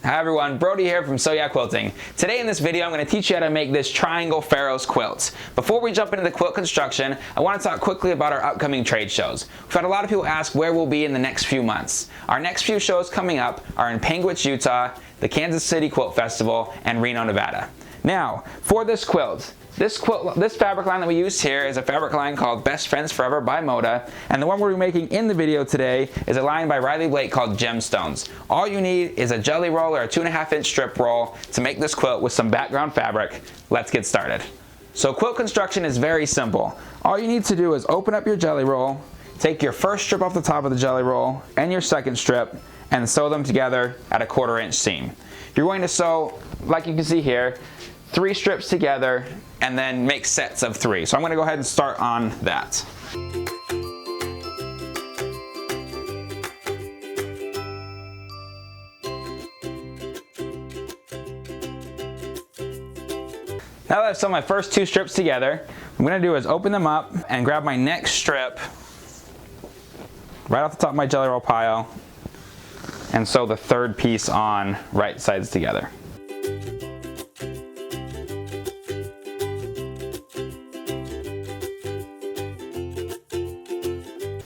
Hi everyone, Brody here from Sew Yeah Quilting. Today in this video I'm going to teach you how to make this triangle Pharaohs quilt. Before we jump into the quilt construction, I want to talk quickly about our upcoming trade shows. We've had a lot of people ask where we'll be in the next few months. Our next few shows coming up are in Panguitch, Utah, the Kansas City Quilt Festival, and Reno, Nevada. Now, for this quilt, this fabric line that we used here is a fabric line called Best Friends Forever by Moda, and the one we're making in the video today is a line by Riley Blake called Gemstones. All you need is a jelly roll or a 2.5-inch strip roll to make this quilt with some background fabric. Let's get started. So quilt construction is very simple. All you need to do is open up your jelly roll, take your first strip off the top of the jelly roll and your second strip, and sew them together at a 1/4-inch seam. You're going to sew, like you can see here, 3 strips together and then make sets of 3. So I'm going to go ahead and start on that. Now that I've sewn my first 2 strips together, what I'm going to do is open them up and grab my next strip right off the top of my jelly roll pile and sew the third piece on right sides together.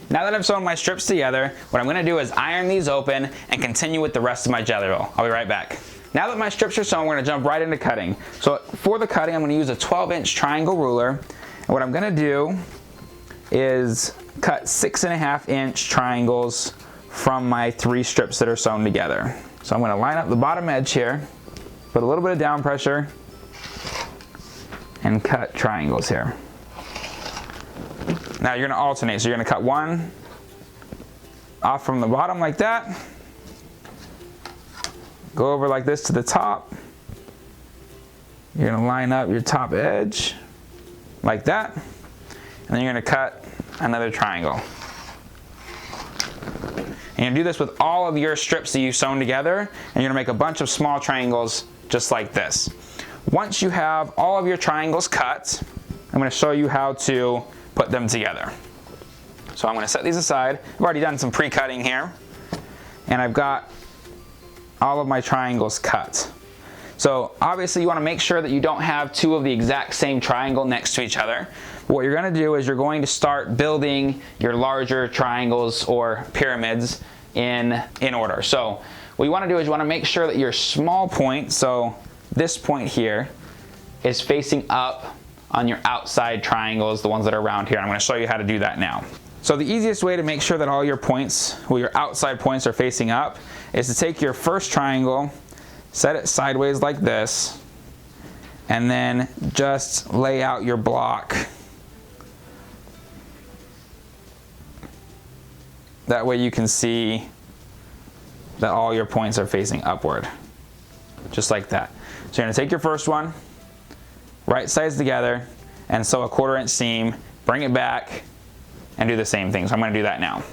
Now that I've sewn my strips together, what I'm going to do is iron these open and continue with the rest of my jelly roll. I'll be right back. Now that my strips are sewn, we're going to jump right into cutting. So for the cutting, I'm going to use a 12-inch triangle ruler. And what I'm going to do is cut 6.5-inch triangles from my 3 strips that are sewn together. So I'm going to line up the bottom edge here, put a little bit of down pressure, and cut triangles here. Now you're going to alternate, so you're going to cut one off from the bottom like that, go over like this to the top, you're going to line up your top edge like that, and then you're going to cut another triangle. And you do this with all of your strips that you've sewn together, and you're going to make a bunch of small triangles just like this. Once you have all of your triangles cut, I'm going to show you how to put them together. So I'm going to set these aside. I've already done some pre-cutting here, and I've got all of my triangles cut. So obviously you want to make sure that you don't have 2 of the exact same triangle next to each other. What you're going to do is you're going to start building your larger triangles or pyramids in order. So what you want to do is you want to make sure that your small point, so this point here, is facing up on your outside triangles, the ones that are around here. I'm going to show you how to do that now. So the easiest way to make sure that all your points, well, your outside points are facing up, is to take your first triangle, set it sideways like this, and then just lay out your block. That way you can see that all your points are facing upward, just like that. So you're going to take your first one, right sides together, and sew a 1/4-inch seam, bring it back, and do the same thing. So I'm going to do that now.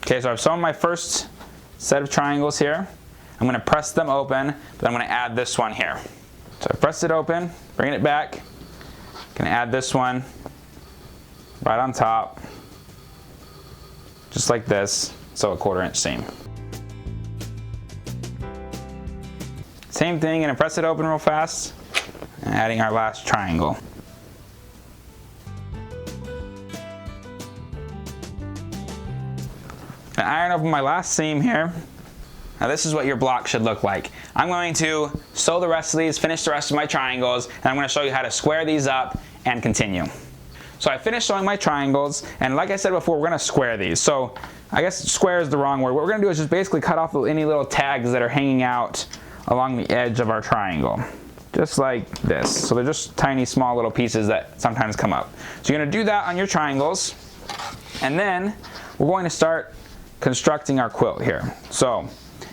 Okay, so I've sewn my first set of triangles here. I'm going to press them open, but I'm going to add this one here. So I pressed it open, bringing it back, going to add this one right on top, just like this, sew a 1/4-inch seam. Same thing, and press it open real fast, and adding our last triangle. And iron open my last seam here. Now this is what your block should look like. I'm going to sew the rest of these, finish the rest of my triangles, and I'm going to show you how to square these up and continue. So I finished sewing my triangles, and like I said before, we're going to square these. So I guess square is the wrong word. What we're going to do is just basically cut off any little tags that are hanging out along the edge of our triangle, just like this. So they're just tiny small little pieces that sometimes come up. So you're going to do that on your triangles, and then we're going to start constructing our quilt here. So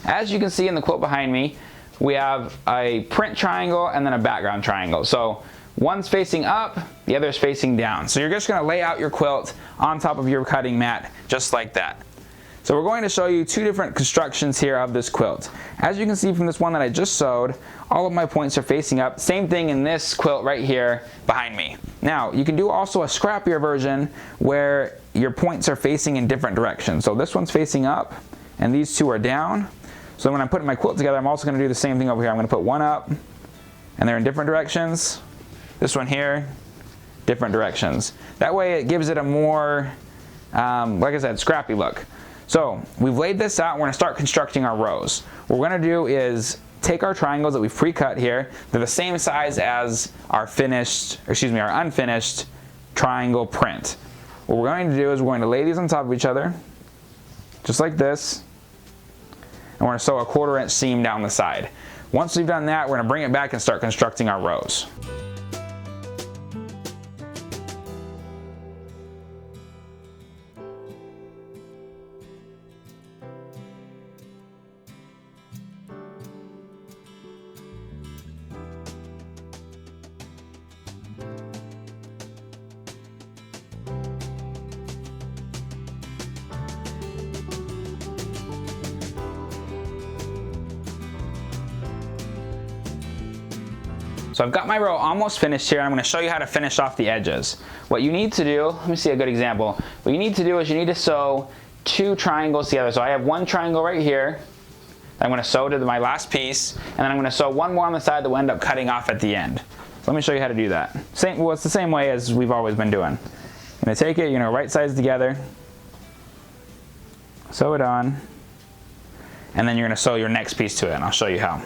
as you can see in the quilt behind me, we have a print triangle and then a background triangle. So one's facing up, the other is facing down. So you're just going to lay out your quilt on top of your cutting mat just like that. So we're going to show you 2 different constructions here of this quilt. As you can see from this one that I just sewed, all of my points are facing up. Same thing in this quilt right here behind me. Now, you can do also a scrappier version where your points are facing in different directions. So this one's facing up, and these two are down. So when I'm putting my quilt together, I'm also going to do the same thing over here. I'm going to put one up, and they're in different directions. This one here, different directions. That way it gives it a more, like I said, scrappy look. So we've laid this out, and we're going to start constructing our rows. What we're going to do is take our triangles that we've pre-cut here. They're the same size as our our unfinished triangle print. What we're going to do is we're going to lay these on top of each other, just like this. And we're going to sew a 1/4 inch seam down the side. Once we've done that, we're going to bring it back and start constructing our rows. So I've got my row almost finished here, and I'm going to show you how to finish off the edges. What you need to do, let me see a good example. What you need to do is you need to sew 2 triangles together. So I have one triangle right here that I'm going to sew to my last piece, and then I'm going to sew one more on the side that will end up cutting off at the end. So let me show you how to do that. Well, it's the same way as we've always been doing. I'm going to take it, right sides together, sew it on, and then you're going to sew your next piece to it, and I'll show you how.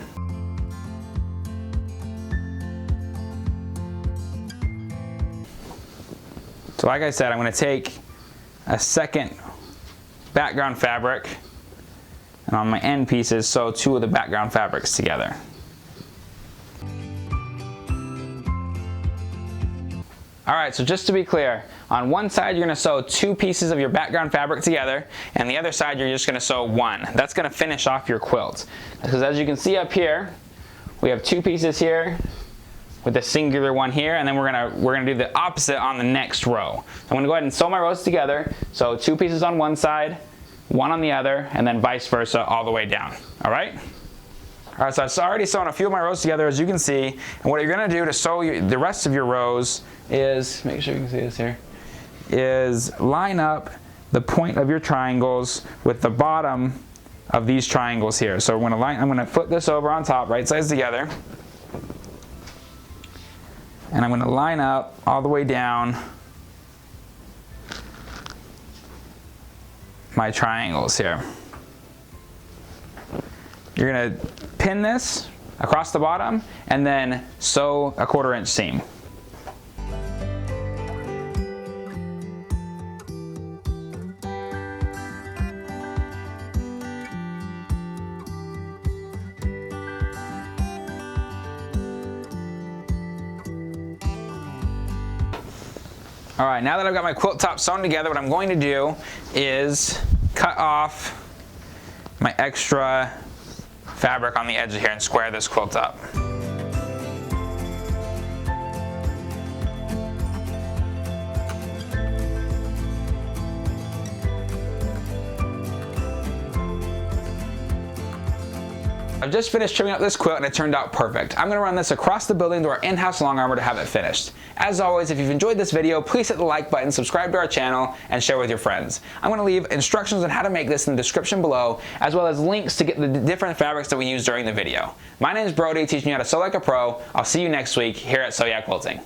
So like I said, I'm going to take a second background fabric, and on my end pieces, sew 2 of the background fabrics together. Alright, so just to be clear, on one side you're going to sew 2 pieces of your background fabric together, and the other side you're just going to sew 1. That's going to finish off your quilt. Because as you can see up here, we have 2 pieces here, with a singular one here, and then we're gonna do the opposite on the next row. So I'm gonna go ahead and sew my rows together. So 2 pieces on one side, 1 on the other, and then vice versa all the way down. All right? All right, so I've already sewn a few of my rows together, as you can see. And what you're gonna do to sew the rest of your rows is, make sure you can see this here, is line up the point of your triangles with the bottom of these triangles here. So I'm gonna flip this over on top, right sides together. And I'm going to line up all the way down my triangles here. You're going to pin this across the bottom and then sew a 1/4 inch seam. Alright, now that I've got my quilt top sewn together, what I'm going to do is cut off my extra fabric on the edge here and square this quilt up. I've just finished trimming up this quilt and it turned out perfect. I'm going to run this across the building to our in-house long armor to have it finished. As always, if you've enjoyed this video, please hit the like button, subscribe to our channel, and share with your friends. I'm going to leave instructions on how to make this in the description below, as well as links to get the different fabrics that we use during the video. My name is Brody, teaching you how to sew like a pro. I'll see you next week here at Sew Yeah Quilting.